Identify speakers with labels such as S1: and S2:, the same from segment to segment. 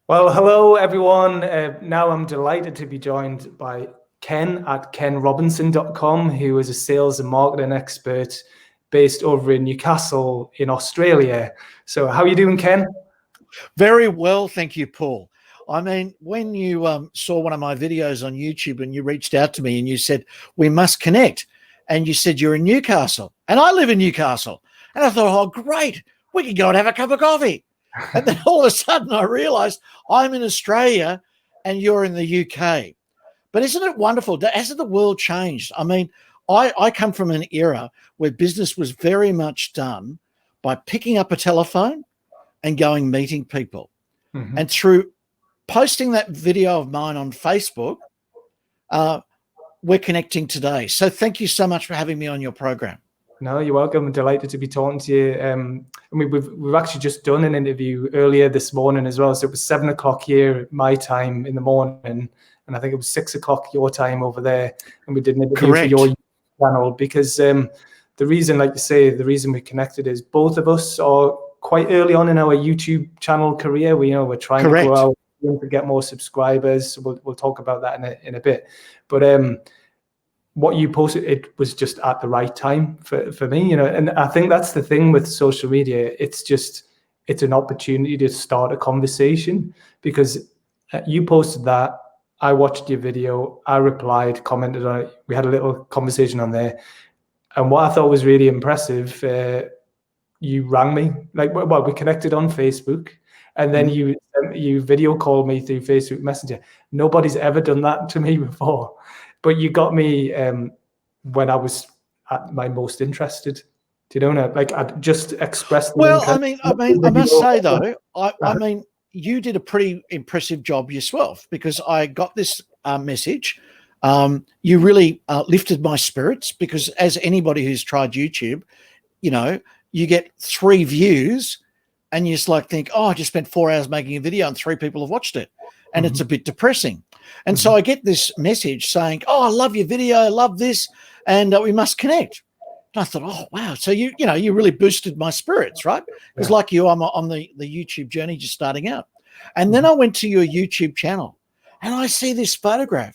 S1: Well, hello everyone. Now I'm delighted to be joined by Ken at kenrobinson.com, who is a sales and marketing expert based over in Newcastle in Australia. So how are you doing, Ken?
S2: Very well, thank you, Paul. I mean, when you saw one of my videos on YouTube and you reached out to me and you said, we must connect, and you said you're in Newcastle and I live in Newcastle. And I thought, oh, great, we could go and have a cup of coffee. And then all of a sudden I realized I'm in Australia and you're in the UK. But isn't it wonderful? Hasn't the world changed? I mean, I come from an era where business was very much done by picking up a telephone and going meeting people.
S1: Mm-hmm.
S2: And through posting that video of mine on Facebook, we're connecting today. So thank you so much for having me on your program.
S1: No, you're welcome. I'm delighted to be talking to you. I mean, we've actually just done an interview earlier this morning as well. So it was 7 o'clock here, my time in the morning, and I think it was 6 o'clock your time over there. And we did an interview
S2: Correct.
S1: for your channel because the reason, like you say, the reason we connected is both of us are quite early on in our YouTube channel career. We're trying
S2: Correct.
S1: to grow out to get more subscribers. We'll talk about that in a bit. But what you posted, it was just at the right time for me, and I think that's the thing with social media. It's an opportunity to start a conversation because you posted that, I watched your video, I replied, commented on it, we had a little conversation on there. And what I thought was really impressive, you rang me, we connected on Facebook, and then you video called me through Facebook Messenger. Nobody's ever done that to me before. But you got me when I was at my most interested. Do you know? Like I just expressed.
S2: Well, I mean, I must say though, I mean, you did a pretty impressive job yourself because I got this message. You really lifted my spirits because, as anybody who's tried YouTube, you get 3 views, and you just think, oh, I just spent 4 hours making a video and 3 people have watched it, and it's a bit depressing. And so I get this message saying, oh, I love your video, I love this, and we must connect. And I thought, oh, wow. So you really boosted my spirits, right? Because like you, I'm on the YouTube journey just starting out. And then I went to your YouTube channel and I see this photograph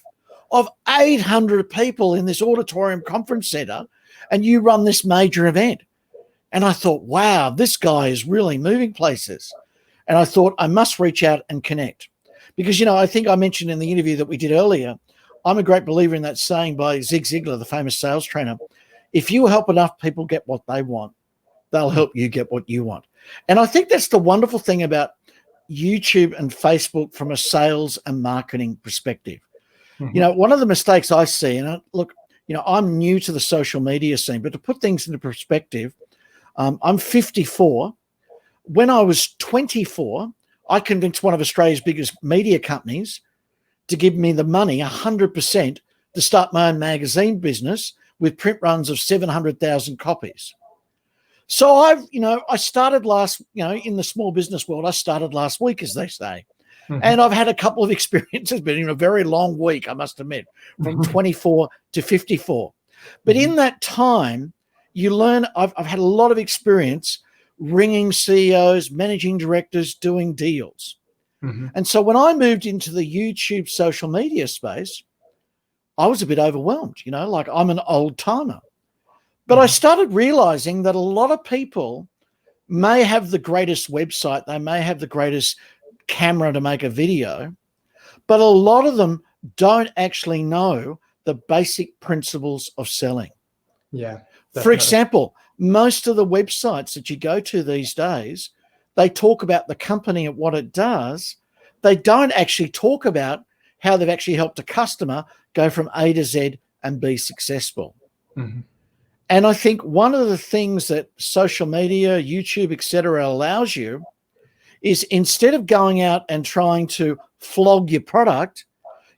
S2: of 800 people in this auditorium conference center, and you run this major event. And I thought, wow, this guy is really moving places. And I thought I must reach out and connect. Because, I think I mentioned in the interview that we did earlier, I'm a great believer in that saying by Zig Ziglar, the famous sales trainer. If you help enough people get what they want, they'll help you get what you want. And I think that's the wonderful thing about YouTube and Facebook from a sales and marketing perspective. One of the mistakes I see, and I'm new to the social media scene, but to put things into perspective, I'm 54. When I was 24, I convinced one of Australia's biggest media companies to give me the money, 100%, to start my own magazine business with print runs of 700,000 copies. So I started in the small business world, I started last week, as they say. And I've had a couple of experiences, but in a very long week, I must admit, from 24 to 54. But in that time, you learn, I've had a lot of experience ringing CEOs, managing directors, doing deals. And so when I moved into the YouTube social media space, I was a bit overwhelmed, I'm an old timer. But I started realizing that a lot of people may have the greatest website, they may have the greatest camera to make a video, but a lot of them don't actually know the basic principles of selling.
S1: Yeah.
S2: For example, most of the websites that you go to these days, they talk about the company and what it does. They don't actually talk about how they've actually helped a customer go from A to Z and be successful. And I think one of the things that social media, YouTube, etc., allows you is instead of going out and trying to flog your product,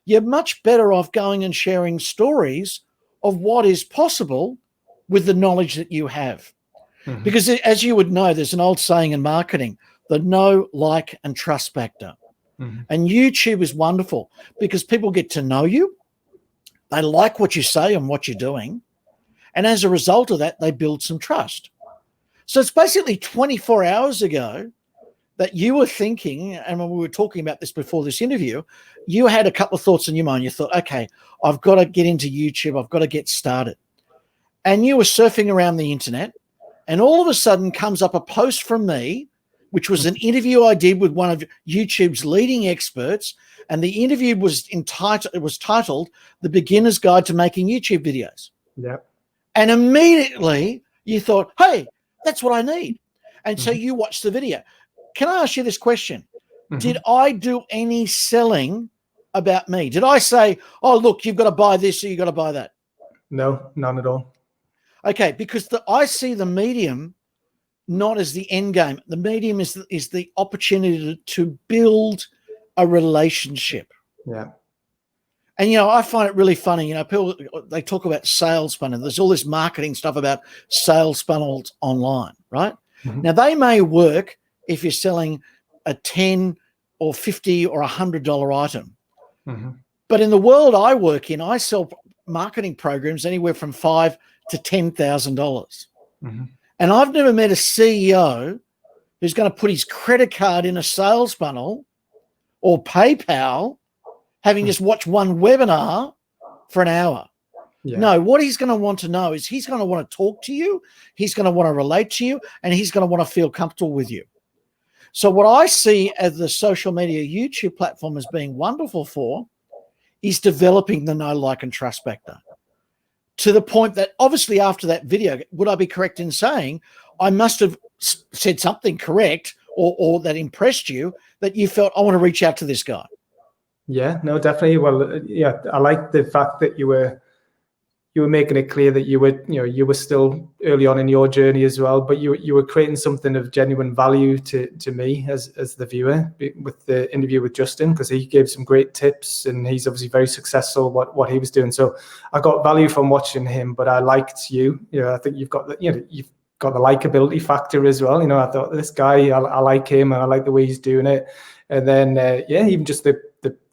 S2: you're much better off going and sharing stories of what is possible with the knowledge that you have. Because as you would know, there's an old saying in marketing, the know, like, and trust factor. And YouTube is wonderful because people get to know you. They like what you say and what you're doing. And as a result of that, they build some trust. So it's basically 24 hours ago, that you were thinking, and when we were talking about this before this interview, you had a couple of thoughts in your mind. You thought, okay, I've got to get into YouTube. I've got to get started. And you were surfing around the internet, and all of a sudden comes up a post from me, which was an interview I did with one of YouTube's leading experts. And the interview was titled The Beginner's Guide to Making YouTube Videos.
S1: Yeah.
S2: And immediately you thought, hey, that's what I need. And so you watched the video. Can I ask you this question? Did I do any selling about me? Did I say, oh, look, you've got to buy this or you've got to buy that?
S1: No, none at all.
S2: Okay, because I see the medium not as the end game. The medium is the opportunity to build a relationship.
S1: Yeah.
S2: And, you know, I find it really funny. You know, people, they talk about sales funnel. There's all this marketing stuff about sales funnels online, right? Now, they may work if you're selling a $10 or $50 or $100 item. But in the world I work in, I sell marketing programs anywhere from $5,000 to $10,000. And I've never met a CEO who's going to put his credit card in a sales funnel or PayPal, having just watched one webinar for an hour. Yeah. No, what he's going to want to know is he's going to want to talk to you, he's going to want to relate to you, and he's going to want to feel comfortable with you. So what I see as the social media YouTube platform as being wonderful for is developing the know, like, and trust factor. To the point that obviously after that video, would I be correct in saying I must have said something correct or that impressed you that you felt, I want to reach out to this guy?
S1: Yeah, no, definitely. Well, yeah, I like the fact that you were making it clear that you were still early on in your journey as well, but you were creating something of genuine value to me as the viewer with the interview with Justin, because he gave some great tips and he's obviously very successful what he was doing. So I got value from watching him, but I liked you. You know, I think you've got the likability factor as well. You know, I thought this guy, I like him and I like the way he's doing it. And then even just the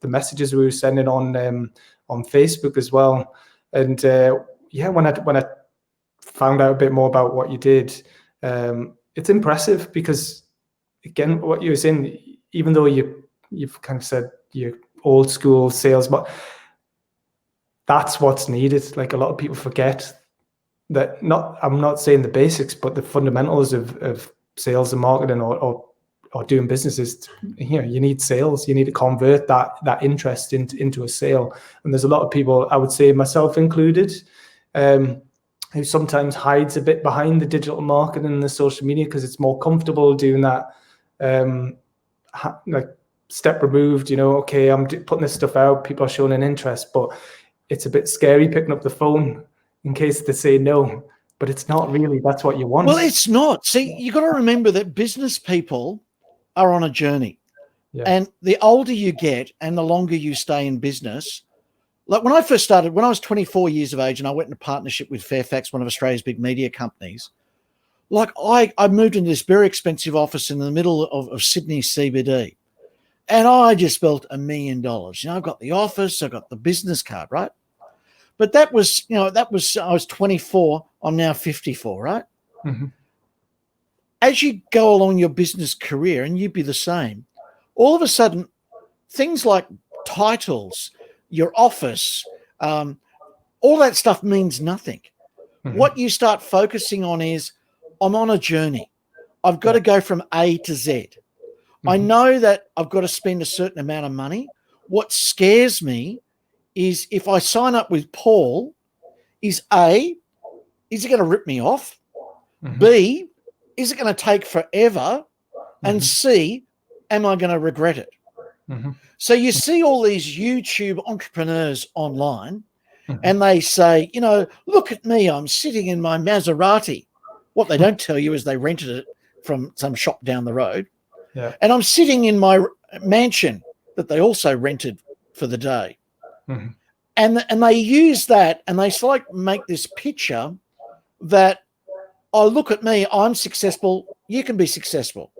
S1: messages we were sending on Facebook as well. And when I found out a bit more about what you did, it's impressive because, again, what you were saying, even though you've kind of said you're old school sales, but that's what's needed. Like, a lot of people forget that. I'm not saying the basics, but the fundamentals of sales and marketing or doing businesses. You know, you need sales. You need to convert that interest into a sale. And there's a lot of people, I would say myself included, who sometimes hides a bit behind the digital marketing and the social media because it's more comfortable doing that, like step removed. You know, okay, I'm putting this stuff out. People are showing an interest, but it's a bit scary picking up the phone in case they say no. But it's not really. That's what you want.
S2: Well, it's not. See, you got to remember that business people are on a journey. Yeah. And the older you get and the longer you stay in business, like when I first started, when I was 24 years of age and I went into partnership with Fairfax, one of Australia's big media companies, like I moved into this very expensive office in the middle of Sydney CBD. And I just felt $1 million. You know, I've got the office, I've got the business card, right? But that was, I was 24, I'm now 54, right? As you go along your business career, and you'd be the same, all of a sudden, things like titles, your office, all that stuff means nothing. What you start focusing on is, I'm on a journey. I've got to go from A to Z. I know that I've got to spend a certain amount of money. What scares me is if I sign up with Paul, is A, is he going to rip me off? B, is it going to take forever? And C, am I going to regret it? So you see all these YouTube entrepreneurs online and they say, you know, look at me, I'm sitting in my Maserati. What they don't tell you is they rented it from some shop down the road. Yeah. And I'm sitting in my mansion that they also rented for the day. And they use that and they make this picture that, oh, look at me, I'm successful, you can be successful.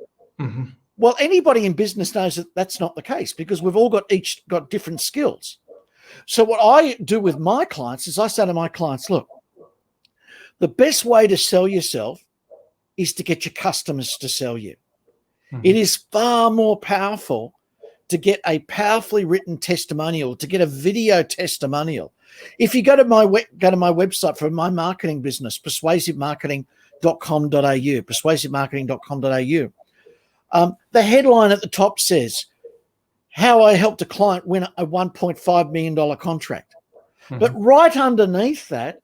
S2: Well, anybody in business knows that that's not the case because we've all got different skills. So what I do with my clients is I say to my clients, look, the best way to sell yourself is to get your customers to sell you. It is far more powerful to get a powerfully written testimonial, to get a video testimonial. If you go to my website for my marketing business, persuasivemarketing.com.au, the headline at the top says, how I helped a client win a $1.5 million contract. But right underneath that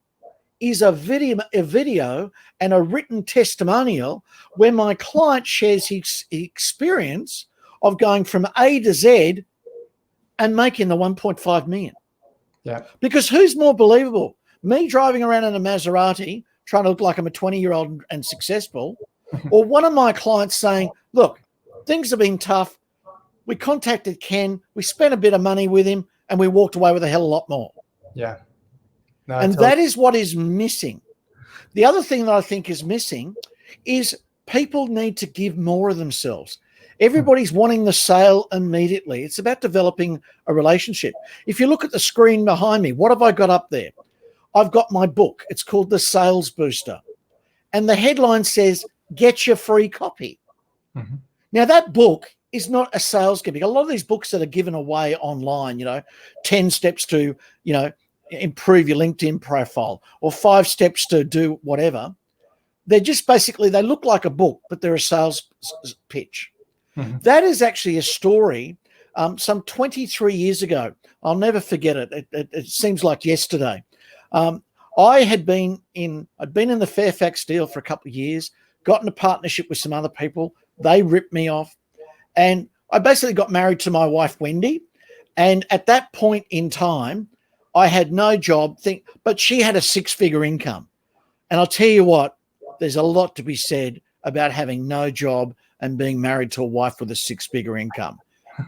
S2: is a video and a written testimonial where my client shares his experience of going from A to Z and making the 1.5 million.
S1: Yeah.
S2: Because who's more believable? Me driving around in a Maserati trying to look like I'm a 20-year-old and successful, or one of my clients saying, look, things have been tough. We contacted Ken, we spent a bit of money with him, and we walked away with a hell of a lot more.
S1: Yeah. No,
S2: And that is what is missing. The other thing that I think is missing is people need to give more of themselves. Everybody's wanting the sale immediately. It's about developing a relationship. If you look at the screen behind me, what have I got up there? I've got my book. It's called The Sales Booster. And the headline says, get your free copy. Now, that book is not a sales gimmick. A lot of these books that are given away online, 10 steps to, improve your LinkedIn profile, or 5 steps to do whatever. They're just basically, they look like a book, but they're a sales pitch. That is actually a story some 23 years ago. I'll never forget it. It seems like yesterday. I'd been in the Fairfax deal for a couple of years, got in a partnership with some other people. They ripped me off. And I basically got married to my wife, Wendy. And at that point in time, I had no job, but she had a 6-figure income. And I'll tell you what, there's a lot to be said about having no job and being married to a wife with a 6-figure income.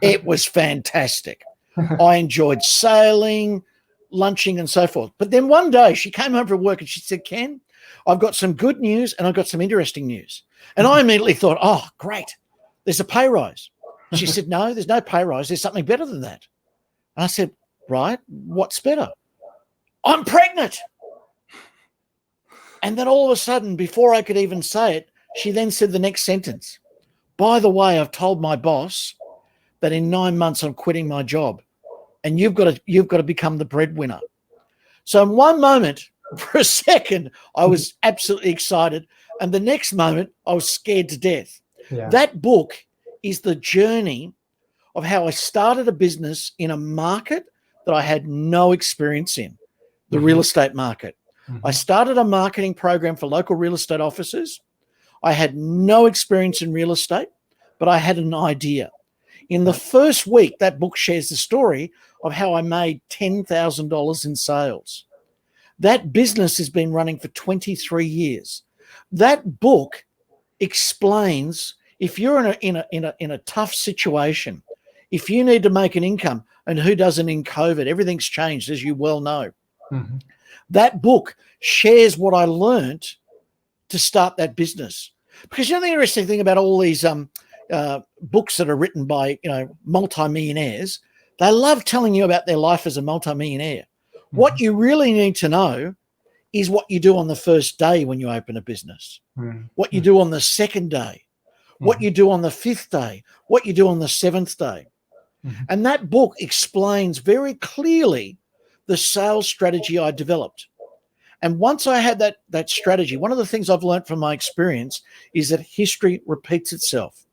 S2: It was fantastic. I enjoyed sailing, lunching, and so forth. But then one day she came home from work and she said, Ken, I've got some good news and I've got some interesting news. And I immediately thought, oh, great, there's a pay rise. She said, no, there's no pay rise. There's something better than that. And I said, right, what's better? I'm pregnant. And then all of a sudden, before I could even say it, she then said the next sentence. By the way, I've told my boss that in 9 months I'm quitting my job, and you've got to become the breadwinner. So in one moment, for a second, I was absolutely excited, and the next moment I was scared to death.
S1: Yeah.
S2: That book is the journey of how I started a business in a market that I had no experience in, the real estate market. I started a marketing program for local real estate offices. I had no experience in real estate, but I had an idea. In the first week, that book shares the story of how I made $10,000 in sales. That business has been running for 23 years. That book explains if you're in a tough situation, if you need to make an income, and who doesn't in COVID? Everything's changed, as you well know. That book shares what I learned to start that business. Because the interesting thing about all these books that are written by multimillionaires, they love telling you about their life as a multimillionaire. What you really need to know is what you do on the first day when you open a business, what you do on the second day, what you do on the 5th day, what you do on the 7th day. And that book explains very clearly the sales strategy I developed. And once I had that strategy, one of the things I've learned from my experience is that history repeats itself.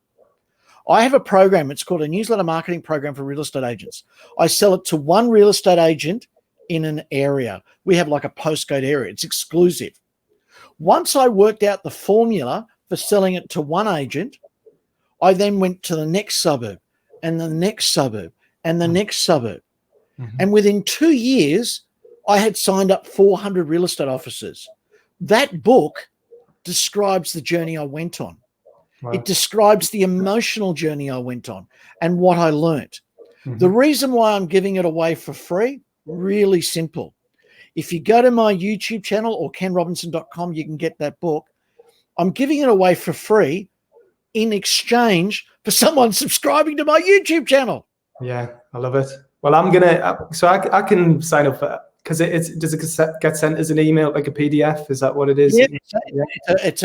S2: I have a program. It's called a newsletter marketing program for real estate agents. I sell it to one real estate agent in an area. We have like a postcode area. It's exclusive. Once I worked out the formula for selling it to one agent, I then went to the next suburb and the next suburb and the next suburb. And within 2 years, I had signed up 400 real estate offices. That book describes the journey I went on. Wow. It describes the emotional journey I went on and what I learned. The reason why I'm giving it away for free, really simple. If you go to my YouTube channel or kenrobinson.com, you can get that book. I'm giving it away for free in exchange for someone subscribing to my YouTube channel.
S1: Yeah, I love it. Well, I'm going to, so I can sign up for Because does it get sent as an email, like a PDF? Is that what it is?
S2: Yeah, it's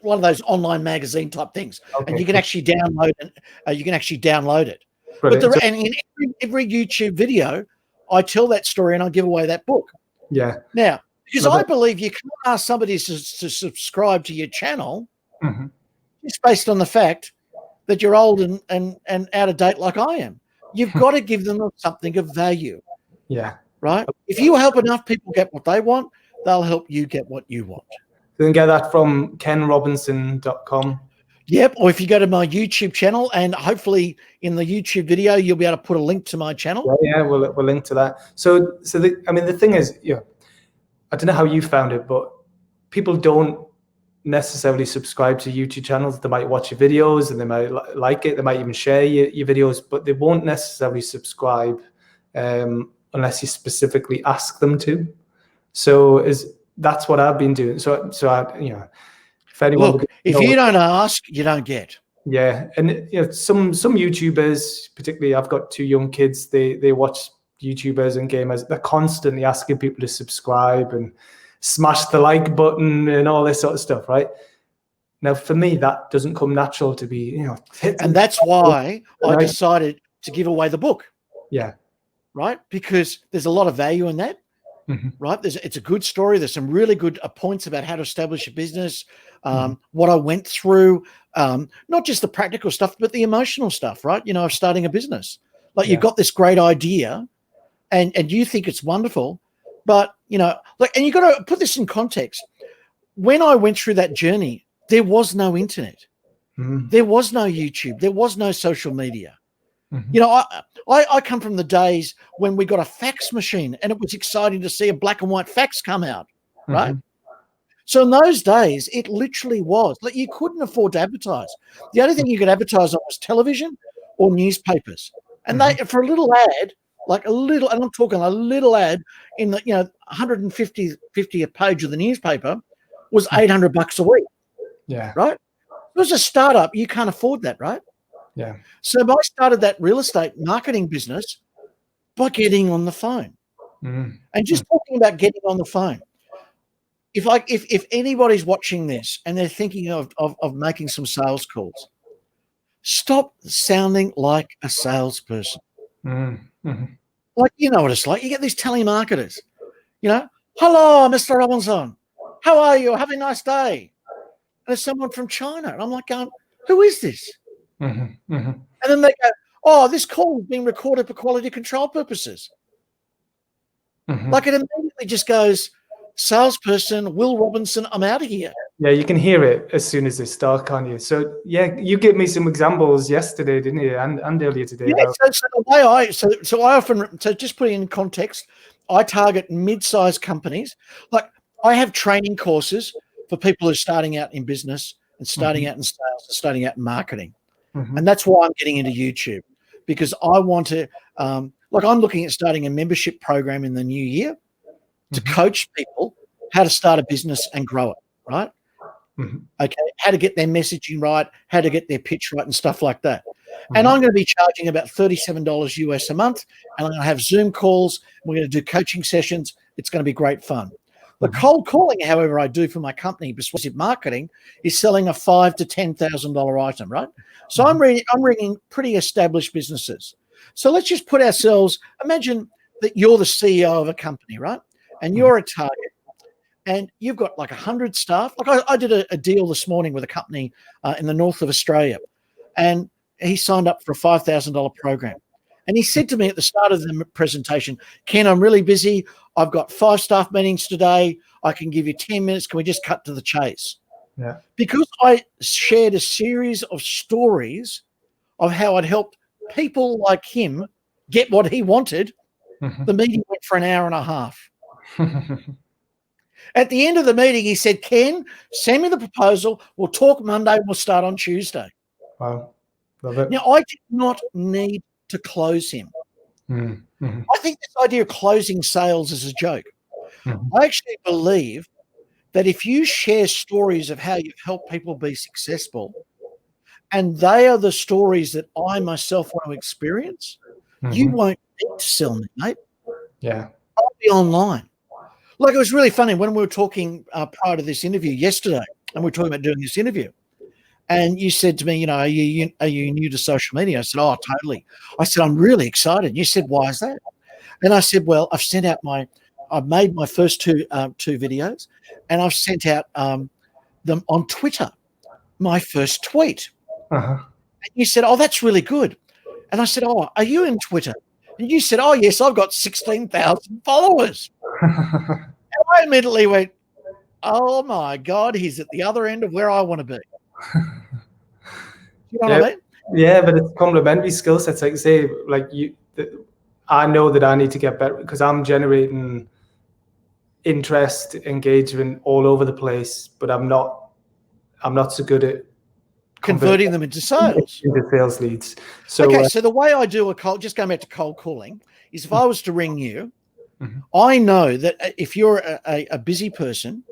S2: one of those online magazine type things,
S1: Okay.
S2: and you can actually download it. You can actually download it.
S1: Brilliant.
S2: And in every YouTube video, I tell that story and I give away that book.
S1: Yeah.
S2: Now, because I believe you can't ask somebody to subscribe to your channel just based on the fact that you're old and out of date like I am. You've got to give them something of value.
S1: Yeah.
S2: Right? If you help enough people get what they want, they'll help you get what you want.
S1: You can get that from kenrobinson.com.
S2: Yep. Or if you go to my YouTube channel, and hopefully in the YouTube video, you'll be able to put a link to my channel.
S1: Yeah, we'll link to that. So the thing is, I don't know how you found it, but people don't necessarily subscribe to YouTube channels. They might watch your videos and they might like it. They might even share your videos, but they won't necessarily subscribe unless you specifically ask them to. So that's what I've been doing. So I, if anyone,
S2: look, if you don't ask, you don't get.
S1: Yeah, and some YouTubers, particularly, I've got 2 young kids. They watch YouTubers and gamers. They're constantly asking people to subscribe and smash the like button and all this sort of stuff, right? Now, for me, that doesn't come natural to be,
S2: and that's why I decided to give away the book.
S1: Yeah.
S2: Right? Because there's a lot of value in that. Right? It's a good story. There's some really good points about how to establish a business, what I went through, not just the practical stuff, but the emotional stuff, right? Of starting a business. Like you've got this great idea and you think it's wonderful, but, and you've got to put this in context. When I went through that journey, there was no internet. There was no YouTube. There was no social media. I come from the days when we got a fax machine and it was exciting to see a black and white fax come out, right? So in those days, it literally was like you couldn't afford to advertise. The only thing you could advertise on was television or newspapers. And they, for a little ad, and I'm talking a little ad in the, 150 a page of the newspaper was $800 a week.
S1: Yeah.
S2: Right? It was a startup. You can't afford that, right?
S1: Yeah. So
S2: I started that real estate marketing business by getting on the phone and just talking about getting on the phone. If anybody's watching this and they're thinking of making some sales calls, stop sounding like a salesperson. Like, you know what it's like. You get these telemarketers, hello, Mr. Robinson. How are you? Have a nice day. And there's someone from China. And I'm like going, who is this? And then they go, oh, this call is being recorded for quality control purposes. Like it immediately just goes, salesperson, Will Robinson, I'm out of here.
S1: Yeah, you can hear it as soon as they start, can't you? So, yeah, you gave me some examples yesterday, didn't you? And earlier today.
S2: Yeah, so the way I often, just put it in context, I target mid-sized companies. Like I have training courses for people who are starting out in business and starting out in sales and starting out in marketing. And that's why I'm getting into YouTube, because I want to, I'm looking at starting a membership program in the new year to coach people how to start a business and grow it, right? Okay, how to get their messaging right, how to get their pitch right and stuff like that. And I'm going to be charging about $37 US a month, and I'm going to have Zoom calls. We're going to do coaching sessions. It's going to be great fun. The cold calling, however, I do for my company, Persuasive Marketing, is selling a $5,000 to $10,000 item, right? So I'm ringing pretty established businesses. So let's just put ourselves, imagine that you're the CEO of a company, right? And you're a target, and you've got like 100 staff. Like I did a deal this morning with a company in the north of Australia, and he signed up for a $5,000 program. And he said to me at the start of the presentation, Ken, I'm really busy. I've got 5 staff meetings today. I can give you 10 minutes. Can we just cut to the chase?
S1: Yeah.
S2: Because I shared a series of stories of how I'd helped people like him get what he wanted, the meeting went for an hour and a half. At the end of the meeting, he said, Ken, send me the proposal. We'll talk Monday. We'll start on Tuesday.
S1: Wow. Love it.
S2: Now, I did not need to close him. I think this idea of closing sales is a joke. I actually believe that if you share stories of how you've helped people be successful, and they are the stories that I myself want to experience, you won't need to sell me, mate.
S1: Yeah.
S2: I'll be online. Like, it was really funny when we were talking prior to this interview yesterday, and we were talking about doing this interview. And you said to me, you know, are you new to social media? I said, oh, totally. I said, I'm really excited. And you said, why is that? And I said, well, I've made my first two videos, and I've sent out them on Twitter, my first tweet.
S1: Uh-huh.
S2: And you said, oh, that's really good. And I said, oh, are you in Twitter? And you said, oh, yes, I've got 16,000 followers. And I immediately went, oh, my God, he's at the other end of where I want to be. You know what I mean?
S1: Yeah, but it's complementary skill sets. Like, say, like I know that I need to get better because I'm generating interest, engagement all over the place, but I'm not so good at
S2: converting them into sales.
S1: Into sales leads. So
S2: okay, so the way I do just going back to cold calling, is if I was to ring you, I know that if you're a busy person,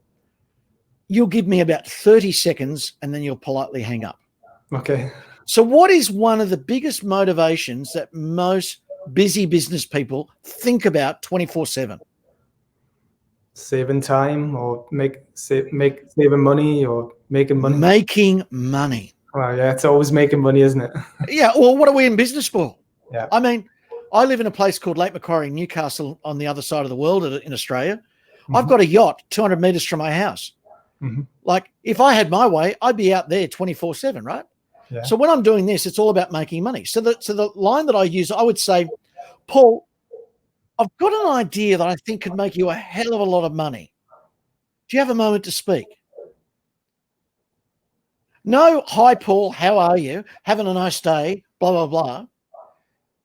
S2: you'll give me about 30 seconds and then you'll politely hang up.
S1: Okay.
S2: So what is one of the biggest motivations that most busy business people think about 24/7?
S1: Saving time, or saving money, or making money.
S2: Making money.
S1: Well, yeah, it's always making money, isn't it?
S2: Yeah. Well, what are we in business for?
S1: Yeah.
S2: I mean, I live in a place called Lake Macquarie, Newcastle, on the other side of the world in Australia. I've got a yacht 200 meters from my house. Like, if I had my way, I'd be out there 24/7, right?
S1: Yeah.
S2: So when I'm doing this, it's all about making money. So the line that I use, I would say, Paul, I've got an idea that I think could make you a hell of a lot of money. Do you have a moment to speak? No, hi, Paul, how are you? Having a nice day, blah, blah, blah.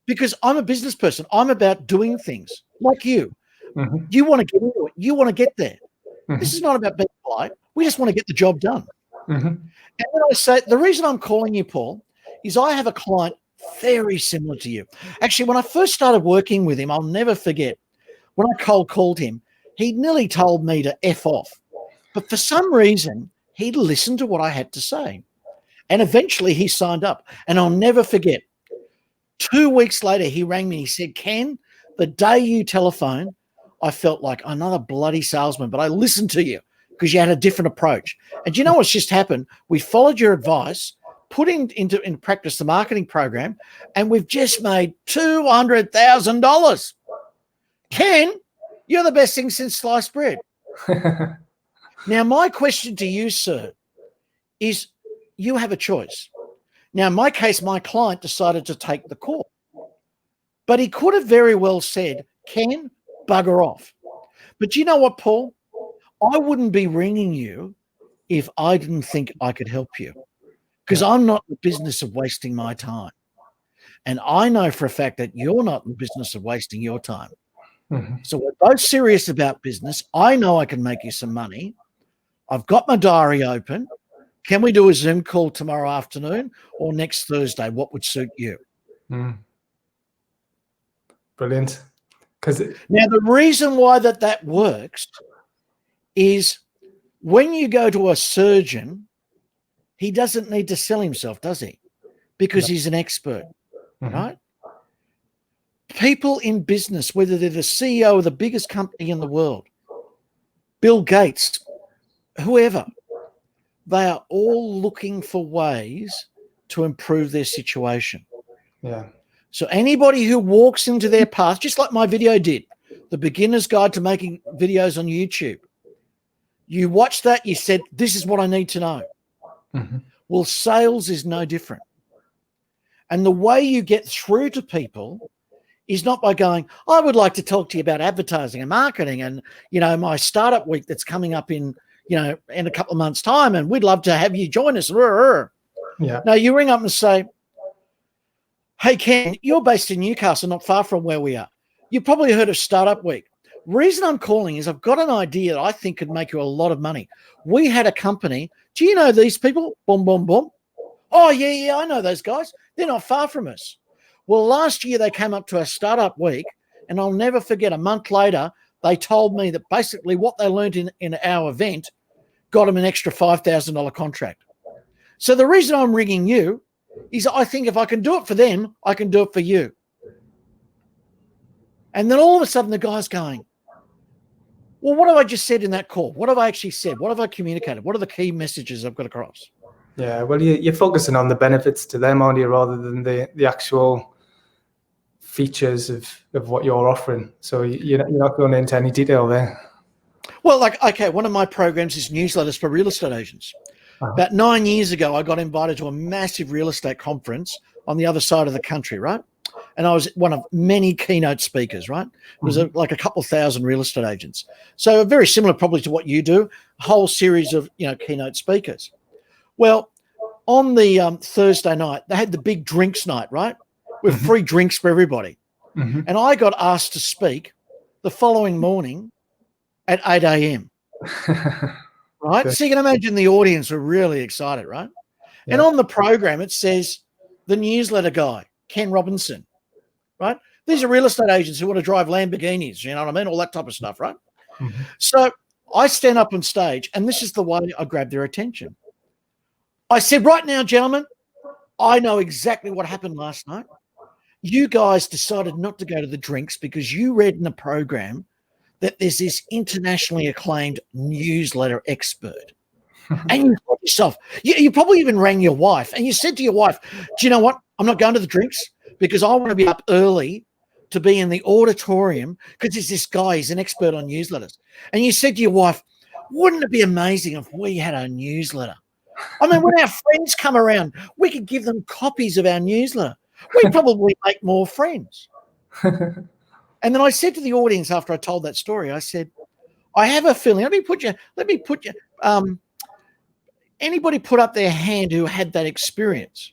S2: Because I'm a business person. I'm about doing things like you. You want to get into it. You want to get there. This is not about being polite. We just want to get the job done. And then I say, the reason I'm calling you, Paul, is I have a client very similar to you. Actually, when I first started working with him, I'll never forget, when I cold called him, he nearly told me to F off. But for some reason, he listened to what I had to say. And eventually he signed up. And I'll never forget, 2 weeks later, he rang me. He said, Ken, the day you telephoned, I felt like another bloody salesman, but I listened to you because you had a different approach. And you know what's just happened? We followed your advice, put into practice the marketing program, and we've just made $200,000. Ken, you're the best thing since sliced bread. Now, my question to you, sir, is you have a choice. Now, in my case, my client decided to take the call, but he could have very well said, Ken, bugger off. But you know what, Paul? I wouldn't be ringing you if I didn't think I could help you, because I'm not in the business of wasting my time. And I know for a fact that you're not in the business of wasting your time. So we're both serious about business. I know I can make you some money. I've got my diary open. Can we do a Zoom call tomorrow afternoon or next Thursday? What would suit you?
S1: Brilliant.
S2: Now, the reason why that works is when you go to a surgeon, he doesn't need to sell himself, does he? Because he's an expert, right? People in business, whether they're the CEO of the biggest company in the world, Bill Gates, whoever, they are all looking for ways to improve their situation.
S1: Yeah.
S2: So anybody who walks into their path, just like my video did, the beginner's guide to making videos on YouTube, you watched that, you said, this is what I need to know. Well, sales is no different. And the way you get through to people is not by going, I would like to talk to you about advertising and marketing and, you know, my startup week that's coming up in, you know, in a couple of months' time, and we'd love to have you join us.
S1: Yeah.
S2: Now you ring up and say, hey, Ken, you're based in Newcastle, not far from where we are. You've probably heard of Startup Week. Reason I'm calling is I've got an idea that I think could make you a lot of money. We had a company. Do you know these people? Boom, boom, boom. Oh, yeah, I know those guys. They're not far from us. Well, last year they came up to a Startup Week, and I'll never forget, a month later, they told me that basically what they learned in our event got them an extra $5,000 contract. So the reason I'm ringing you is I think if I can do it for them, I can do it for you. And then all of a sudden the guy's going, Well, what have I just said in that call? What have I actually said? What have I communicated? What are the key messages I've got across?
S1: Yeah, well, you're focusing on the benefits to them, aren't you, rather than the actual features of what you're offering. So you're not going into any detail there.
S2: Well, like, okay, one of my programs is newsletters for real estate agents. About 9 years ago, I got invited to a massive real estate conference on the other side of the country, right? And I was one of many keynote speakers, right? It was like a couple thousand real estate agents. So very similar probably to what you do, a whole series of, keynote speakers. Well, on the Thursday night, they had the big drinks night, right? With free drinks for everybody. And I got asked to speak the following morning at 8 a.m. Right? So you can imagine the audience were really excited, right? Yeah. And on the program, it says the newsletter guy, Ken Robinson, right? These are real estate agents who want to drive Lamborghinis, you know what I mean? All that type of stuff, right? So I stand up on stage, and this is the way I grab their attention. I said, right now, gentlemen, I know exactly what happened last night. You guys decided not to go to the drinks because you read in the program that there's this internationally acclaimed newsletter expert. And you thought yourself, you probably even rang your wife and you said to your wife, do you know what? I'm not going to the drinks because I want to be up early to be in the auditorium because there's this guy, he's an expert on newsletters. And you said to your wife, wouldn't it be amazing if we had a newsletter? I mean, when our friends come around, we could give them copies of our newsletter. We'd probably make more friends. And then I said to the audience after I told that story, I said, I have a feeling, let me put you, anybody put up their hand who had that experience?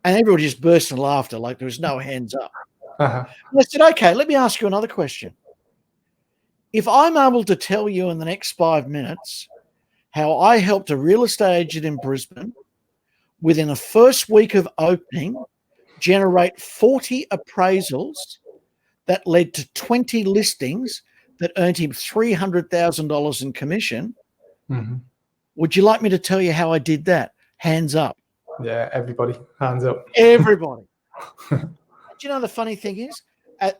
S2: And everybody just burst in laughter like there was no hands up. And I said, okay, let me ask you another question. If I'm able to tell you in the next 5 minutes how I helped a real estate agent in Brisbane within the first week of opening generate 40 appraisals that led to 20 listings that earned him $300,000 in commission. Would you like me to tell you how I did that? Hands up.
S1: Yeah, everybody, hands up.
S2: Everybody. Do you know the funny thing is,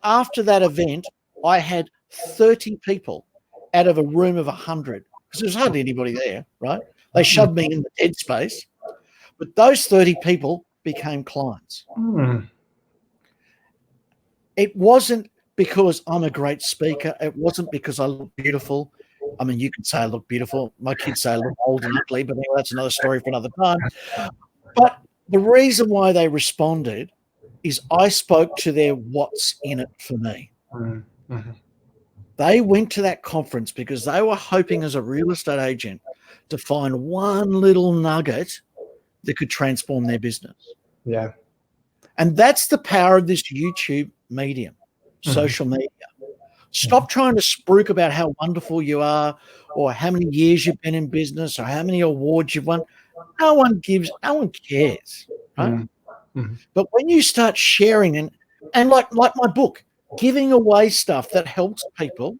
S2: after that event, I had 30 people out of a room of 100 because there was hardly anybody there, right? They shoved me in the dead space. But those 30 people became clients. It wasn't because I'm a great speaker. It wasn't because I look beautiful. I mean, you could say I look beautiful. My kids say I look old and ugly, but anyway, that's another story for another time. But the reason why they responded is I spoke to their what's in it for me. They went to that conference because they were hoping as a real estate agent to find one little nugget that could transform their business.
S1: Yeah.
S2: And that's the power of this YouTube medium, social media. Stop trying to spruik about how wonderful you are or how many years you've been in business or how many awards you've won. No one cares, right? But when you start sharing and like my book, giving away stuff that helps people,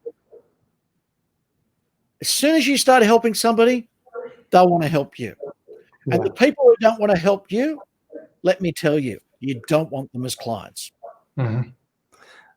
S2: as soon as you start helping somebody, they'll want to help you. And the people who don't want to help you, let me tell you, you don't want them as clients.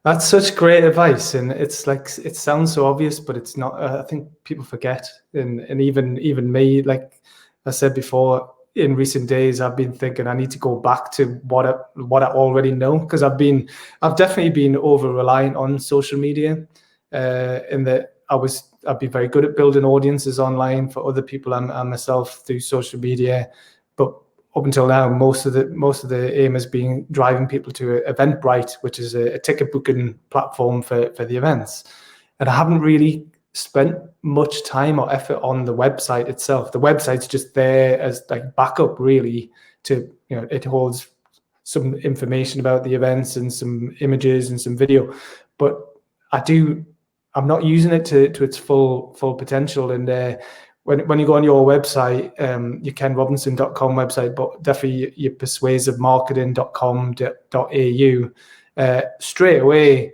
S1: That's such great advice, and it's like it sounds so obvious, but it's not. I think people forget, and even me, like I said before, in recent days, I've been thinking I need to go back to what I already know, because I've definitely been over reliant on social media, in that I've been very good at building audiences online for other people and myself through social media, but up until now, most of the aim has been driving people to Eventbrite, which is a ticket booking platform for the events. And I haven't really spent much time or effort on the website itself. The website's just there as like backup, really, to, it holds some information about the events and some images and some video, but I'm not using it to its full potential. And when you go on your website, your kenrobinson.com website, but definitely your persuasivemarketing.com.au, straight away,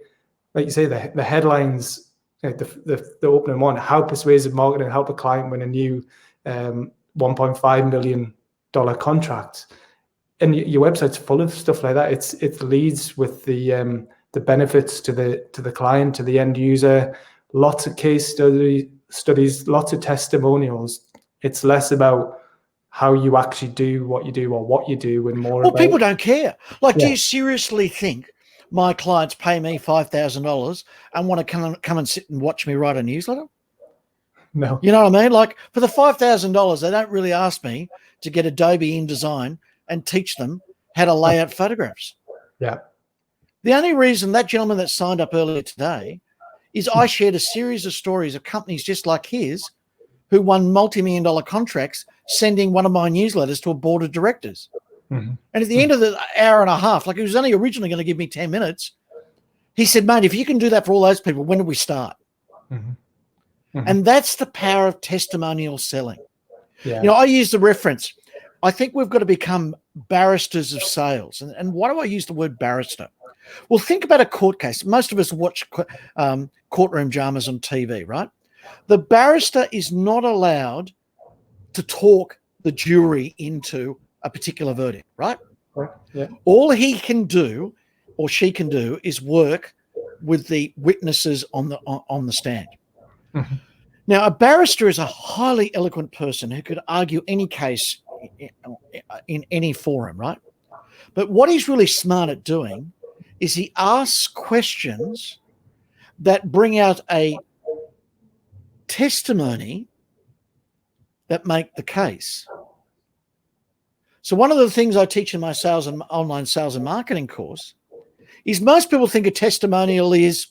S1: like you say, the headlines, like the opening one, how persuasive marketing help a client win a new $1.5 million contract. And your website's full of stuff like that. It leads with the benefits to the client, to the end user, lots of case studies, lots of testimonials. It's less about how you actually do what you do or what you do, and more about...
S2: people don't care. Like, do you seriously think my clients pay me $5,000 and want to come and sit and watch me write a newsletter?
S1: No.
S2: You know what I mean? Like, for the $5,000, they don't really ask me to get Adobe InDesign and teach them how to lay out photographs.
S1: Yeah.
S2: The only reason that gentleman that signed up earlier today is I shared a series of stories of companies just like his who won multi-million-dollar contracts sending one of my newsletters to a board of directors. And at the end of the hour and a half, like, he was only originally going to give me 10 minutes, he said, mate, if you can do that for all those people, when do we start? And that's the power of testimonial selling.
S1: Yeah.
S2: You know, I use the reference. I think we've got to become barristers of sales. And why do I use the word barrister? Well, think about a court case. Most of us watch courtroom dramas on TV, right? The barrister is not allowed to talk the jury into a particular verdict, right?
S1: Yeah.
S2: All he can do or she can do is work with the witnesses on the stand. Now, a barrister is a highly eloquent person who could argue any case in any forum, right? But what he's really smart at doing is he asks questions that bring out a testimony that make the case. So one of the things I teach in my sales and online sales and marketing course is most people think a testimonial is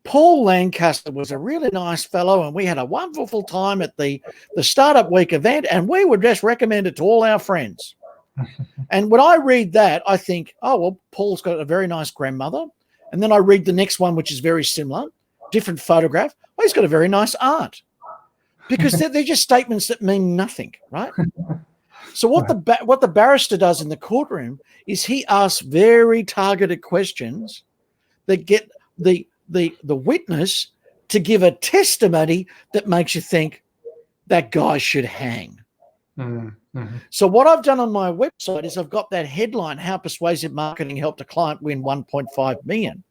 S2: Paul Lancaster was a really nice fellow and we had a wonderful time at the Startup Week event and we would just recommend it to all our friends. And when I read that, I think, oh, well, Paul's got a very nice grandmother. And then I read the next one, which is very similar, different photograph. Oh, he's got a very nice aunt. Because they're just statements that mean nothing, right? So what the barrister does in the courtroom is he asks very targeted questions that get the witness to give a testimony that makes you think that guy should hang. So what I've done on my website is I've got that headline, how persuasive marketing helped a client win 1.5 million.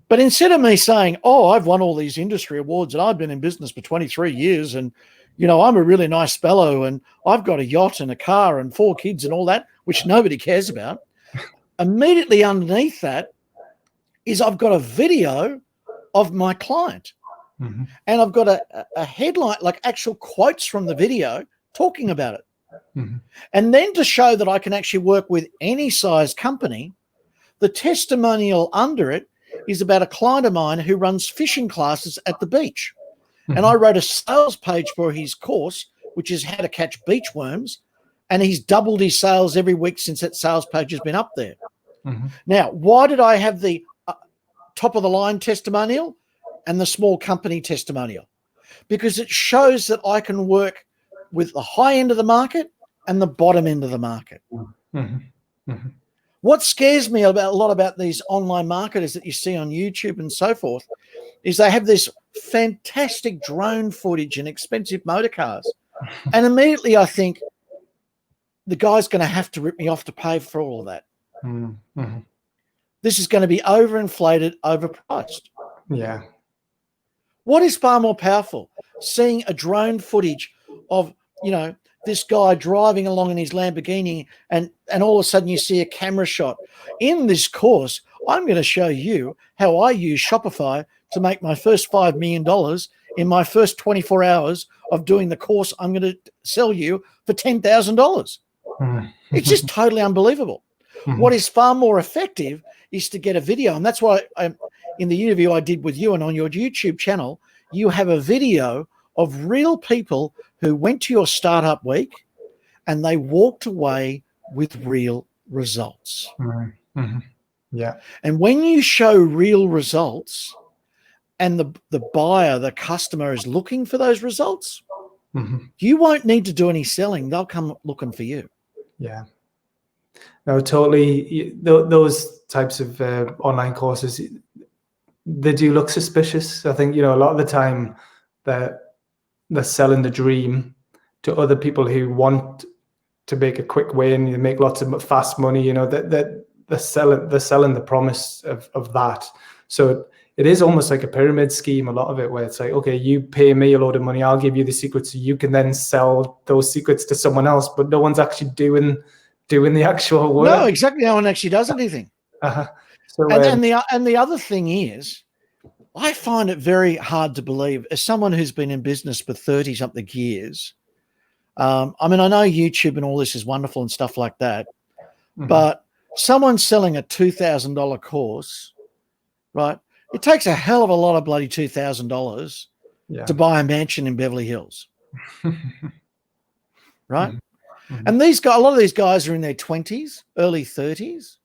S2: But instead of me saying, oh, I've won all these industry awards and I've been in business for 23 years and, you know, I'm a really nice fellow and I've got a yacht and a car and 4 kids and all that, which nobody cares about. Immediately underneath that is I've got a video of my client. And I've got a headline, like actual quotes from the video talking about it. And then to show that I can actually work with any size company, the testimonial under it is about a client of mine who runs fishing classes at the beach. And I wrote a sales page for his course, which is how to catch beach worms. And he's doubled his sales every week since that sales page has been up there. Now, why did I have the top of the line testimonial and the small company testimonial? Because it shows that I can work with the high end of the market and the bottom end of the market. What scares me a lot about these online marketers that you see on YouTube and so forth is they have this fantastic drone footage and expensive motor cars. And immediately I think the guy's going to have to rip me off to pay for all of that. This is going to be overinflated, overpriced.
S1: Yeah.
S2: What is far more powerful? Seeing a drone footage of, you know, this guy driving along in his Lamborghini and all of a sudden you see a camera shot. In this course, I'm going to show you how I use Shopify to make my first $5 million in my first 24 hours of doing the course I'm going to sell you for $10,000. It's just totally unbelievable. What is far more effective is to get a video. And that's why in the interview I did with you and on your YouTube channel, you have a video of real people who went to your startup week and they walked away with real results.
S1: Yeah.
S2: And when you show real results and the buyer, the customer is looking for those results, you won't need to do any selling. They'll come looking for you.
S1: Yeah. No, totally. Those types of online courses, they do look suspicious. I think, you know, a lot of the time they're selling the dream to other people who want to make a quick win, you make lots of fast money, you know, they're selling the promise of that. So it is almost like a pyramid scheme, a lot of it, where it's like, okay, you pay me a load of money, I'll give you the secrets, so you can then sell those secrets to someone else, but no one's actually doing the actual work.
S2: No, exactly. No one actually does anything.
S1: So,
S2: and the other thing is, I find it very hard to believe, as someone who's been in business for 30 something years. I mean, I know YouTube and all this is wonderful and stuff like that, but someone selling a $2,000 course, right? It takes a hell of a lot of bloody $2,000 to buy a mansion in Beverly Hills, right? And these guys, a lot of these guys are in their 20s, early 30s.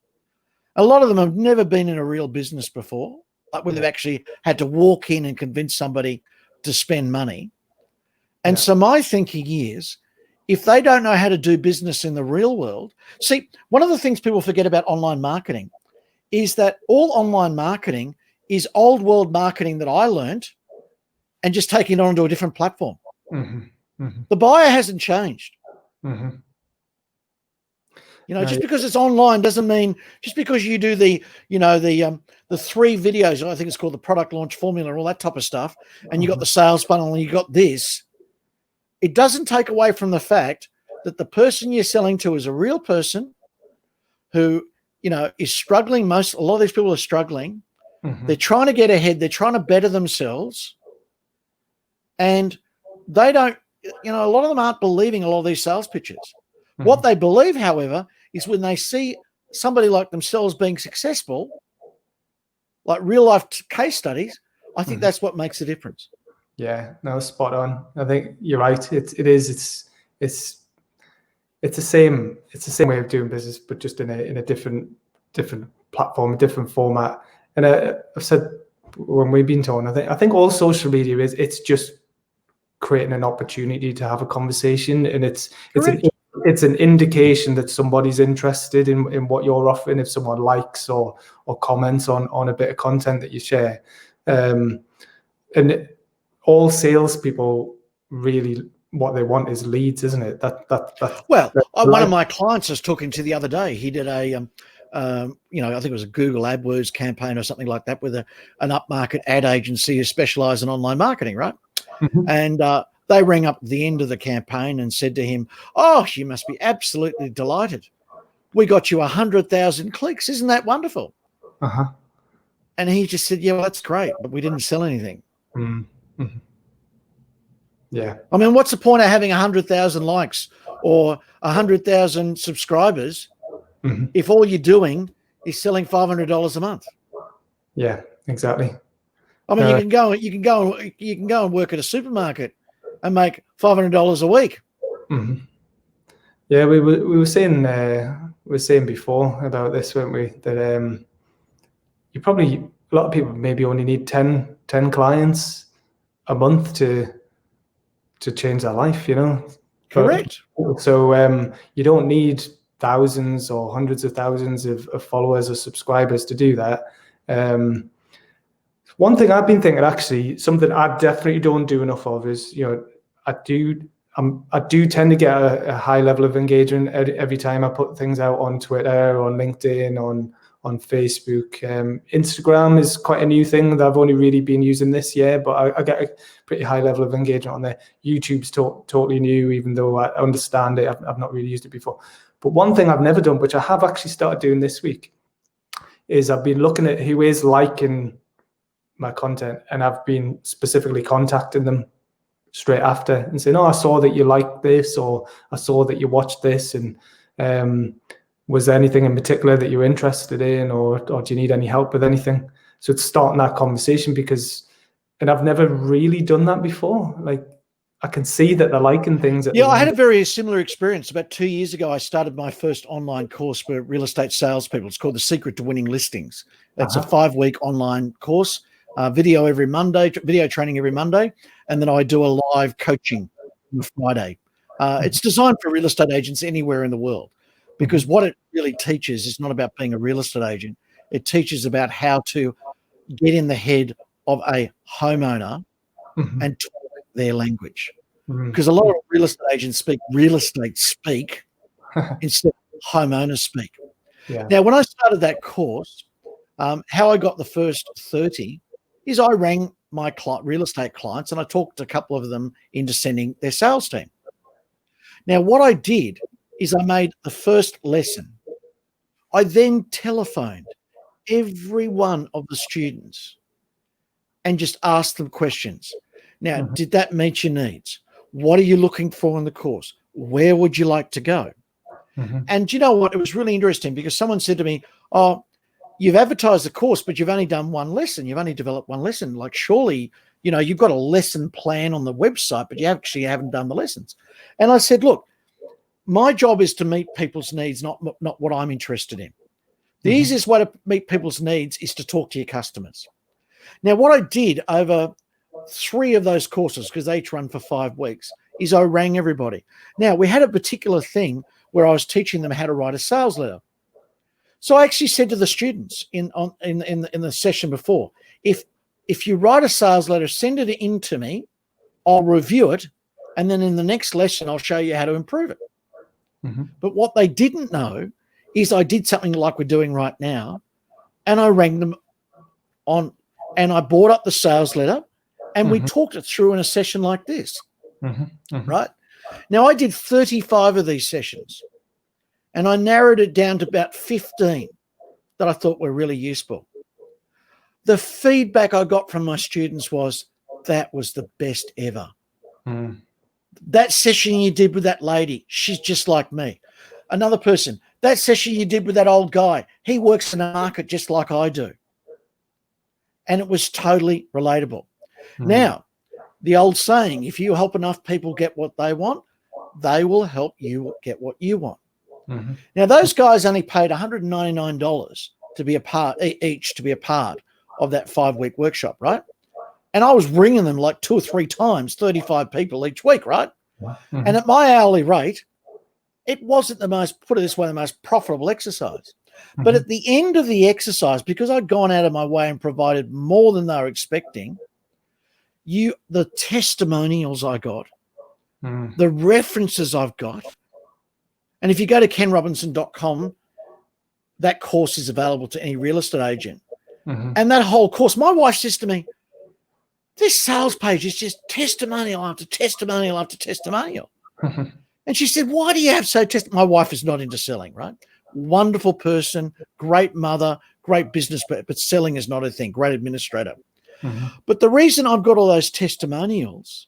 S2: A lot of them have never been in a real business before, like where they've actually had to walk in and convince somebody to spend money. And so my thinking is, if they don't know how to do business in the real world, see, one of the things people forget about online marketing is that all online marketing is old world marketing that I learned and just taking it onto a different platform. The buyer hasn't changed. You know, just because it's online doesn't mean, just because you do the 3 videos, I think it's called the product launch formula and all that type of stuff, and you got the sales funnel and you got this, it doesn't take away from the fact that the person you're selling to is a real person who, you know, is struggling. A lot of these people are struggling. They're trying to get ahead. They're trying to better themselves. And they don't, you know, a lot of them aren't believing a lot of these sales pitches. What they believe, however, is when they see somebody like themselves being successful, like real life case studies, I think that's what makes the difference.
S1: Yeah, no, spot on. I think you're right. It's the same way of doing business, but just in a different platform, a different format. And I've said when we've been talking, I think all social media it's just creating an opportunity to have a conversation, and it's an indication that somebody's interested in what you're offering if someone likes or comments on a bit of content that you share. And all salespeople really, what they want is leads, isn't it?
S2: One of my clients I was talking to the other day, he did a, I think it was a Google AdWords campaign or something like that with an upmarket ad agency who specialize in online marketing, right? And they rang up at the end of the campaign and said to him, "Oh, you must be absolutely delighted. We got you 100,000 clicks. Isn't that wonderful?" And he just said, "Yeah, well, that's great, but we didn't sell anything."
S1: Yeah.
S2: I mean, what's the point of having 100,000 likes or 100,000 subscribers if all you're doing is selling $500 a month?
S1: Yeah, exactly.
S2: I mean, you can go and work at a supermarket and make $500 a week.
S1: Yeah, we were saying before about this, weren't we? That you probably, a lot of people maybe only need 10 clients a month to change their life, you know.
S2: Correct.
S1: So you don't need thousands or hundreds of thousands of followers or subscribers to do that. One thing I've been thinking, actually, something I definitely don't do enough of is, you know, I do tend to get a high level of engagement every time I put things out on Twitter, on LinkedIn, on Facebook. Instagram is quite a new thing that I've only really been using this year, but I get a pretty high level of engagement on there. YouTube's totally new, even though I understand it. I've not really used it before. But one thing I've never done, which I have actually started doing this week, is I've been looking at who is liking my content, and I've been specifically contacting them straight after and saying, "Oh, I saw that you liked this," or "I saw that you watched this, and was there anything in particular that you're interested in, or do you need any help with anything?" So it's starting that conversation, and I've never really done that before. Like, I can see that they're liking things.
S2: Yeah, I had a very similar experience. About 2 years ago, I started my first online course for real estate salespeople. It's called The Secret to Winning Listings. It's a 5-week online course, video every Monday, video training every Monday, and then I do a live coaching on Friday. It's designed for real estate agents anywhere in the world, because what it really teaches is not about being a real estate agent. It teaches about how to get in the head of a homeowner and talk their language. Because a lot of real estate agents speak real estate speak instead of homeowner speak. Now, when I started that course, how I got the first 30 is I rang my real estate clients and I talked a couple of them into sending their sales team. Now, what I did is I made the first lesson. I then telephoned every one of the students and just asked them questions. Now, did that meet your needs? What are you looking for in the course? Where would you like to go? And you know what? It was really interesting because someone said to me, oh, you've advertised the course, but you've only done one lesson. You've only developed one lesson. Like, surely, you know, you've got a lesson plan on the website, but you actually haven't done the lessons. And I said, look, my job is to meet people's needs, not what I'm interested in. The easiest way to meet people's needs is to talk to your customers. Now, what I did over 3 of those courses, because they each run for 5 weeks, is I rang everybody. Now, we had a particular thing where I was teaching them how to write a sales letter. So I actually said to the students in the session before, if you write a sales letter, send it in to me, I'll review it, and then in the next lesson, I'll show you how to improve it. But what they didn't know is I did something like we're doing right now, and I rang them on, and I brought up the sales letter, and we talked it through in a session like this, right? Now, I did 35 of these sessions, and I narrowed it down to about 15 that I thought were really useful. The feedback I got from my students was, that was the best ever. That session you did with that lady, she's just like me. Another person, that session you did with that old guy, he works in a market just like I do. And it was totally relatable. Now, the old saying, if you help enough people get what they want, they will help you get what you want. Now, those guys only paid $199 to be a part of that 5-week workshop, right? And I was ringing them like 2 or 3 times, 35 people each week, right? And at my hourly rate, it wasn't the most profitable exercise. But at the end of the exercise, because I'd gone out of my way and provided more than they were expecting, the testimonials I got, the references I've got, and if you go to kenrobinson.com, that course is available to any real estate agent. And that whole course, my wife says to me, this sales page is just testimonial after testimonial after testimonial. And she said, why do you have my wife is not into selling, right? Wonderful person, great mother, great business, but selling is not her thing, great administrator. But the reason I've got all those testimonials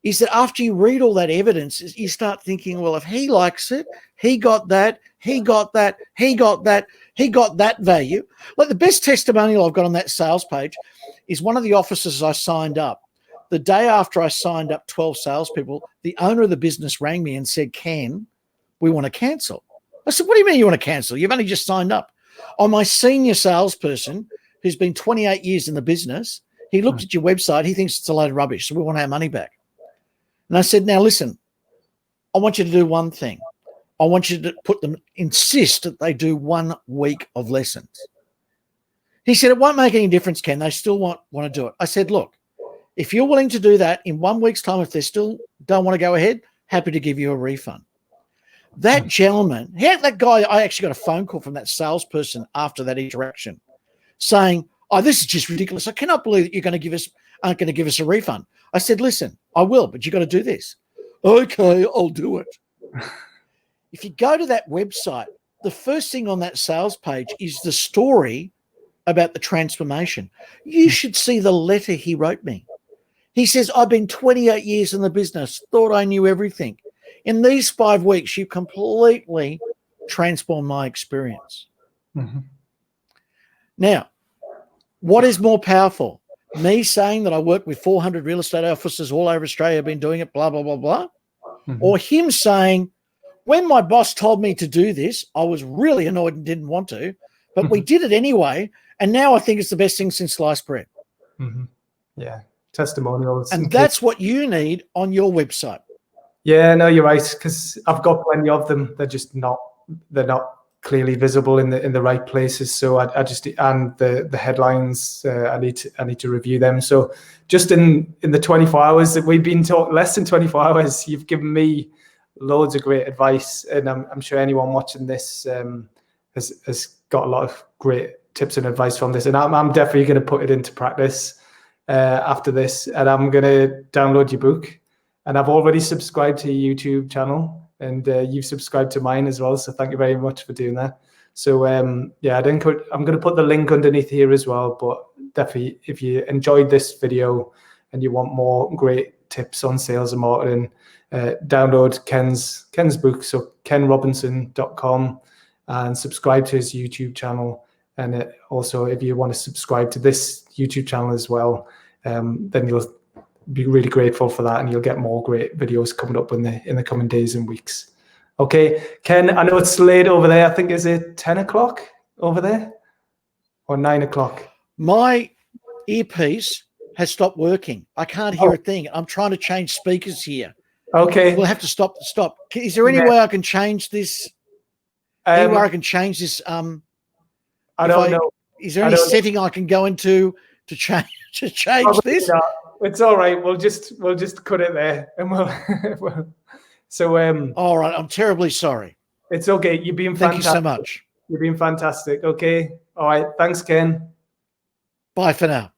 S2: is that after you read all that evidence, you start thinking, well, if he likes it, he got that, he got that, he got that, he got that value. Like, the best testimonial I've got on that sales page is one of the offices I signed up. The day after I signed up 12 salespeople, the owner of the business rang me and said, Ken, we want to cancel. I said, what do you mean you want to cancel? You've only just signed up. Oh, my senior salesperson, who's been 28 years in the business, he looked at your website, he thinks it's a load of rubbish, so we want our money back. And I said, now listen, I want you to do one thing. I want you to insist that they do 1 week of lessons. He said, it won't make any difference, Ken. They still want to do it. I said, look, if you're willing to do that in 1 week's time, if they still don't want to go ahead, happy to give you a refund. That gentleman, that guy, I actually got a phone call from that salesperson after that interaction saying, oh, this is just ridiculous. I cannot believe that aren't going to give us a refund. I said, listen, I will, but you got to do this. Okay, I'll do it. If you go to that website, the first thing on that sales page is the story about the transformation. You should see the letter he wrote me. He says, I've been 28 years in the business, thought I knew everything. In these 5 weeks, you completely transformed my experience. Now, what is more powerful? Me saying that I work with 400 real estate offices all over Australia, I've been doing it, blah, blah, blah, blah. Or him saying, when my boss told me to do this, I was really annoyed and didn't want to, but we did it anyway. And now I think it's the best thing since sliced bread.
S1: Yeah. Testimonials.
S2: And that's what you need on your website.
S1: Yeah, no, you're right. Because I've got plenty of them. They're not clearly visible in the right places. So I just, and the headlines, I need to review them. So just in the 24 hours that we've been talking, less than 24 hours, you've given me loads of great advice, and I'm sure anyone watching this has got a lot of great tips and advice from this, and I'm definitely going to put it into practice. after this, and I'm going to download your book. And I've already subscribed to your YouTube channel, and you've subscribed to mine as well. So thank you very much for doing that. So yeah, I'm going to put the link underneath here as well. But definitely, if you enjoyed this video and you want more great tips on sales and marketing, download Ken's book, so kenrobinson.com, and subscribe to his YouTube channel. And also, if you want to subscribe to this YouTube channel as well, then you'll be really grateful for that, and you'll get more great videos coming up in the coming days and weeks. Okay, Ken, I know it's late over there. I think, is it 10 o'clock over there or 9 o'clock?
S2: My earpiece has stopped working. I can't hear a thing. I'm trying to change speakers here.
S1: Okay.
S2: We'll have to stop. Is there any way I can change this? Anywhere I can change this?
S1: I don't know.
S2: Is there any setting I can go into to change
S1: Probably
S2: this?
S1: not. It's all right. We'll just cut it there, and we'll so
S2: all right. I'm terribly sorry.
S1: It's okay. You've been fantastic.
S2: Thank you so much.
S1: You've been fantastic. Okay. All right. Thanks, Ken.
S2: Bye for now.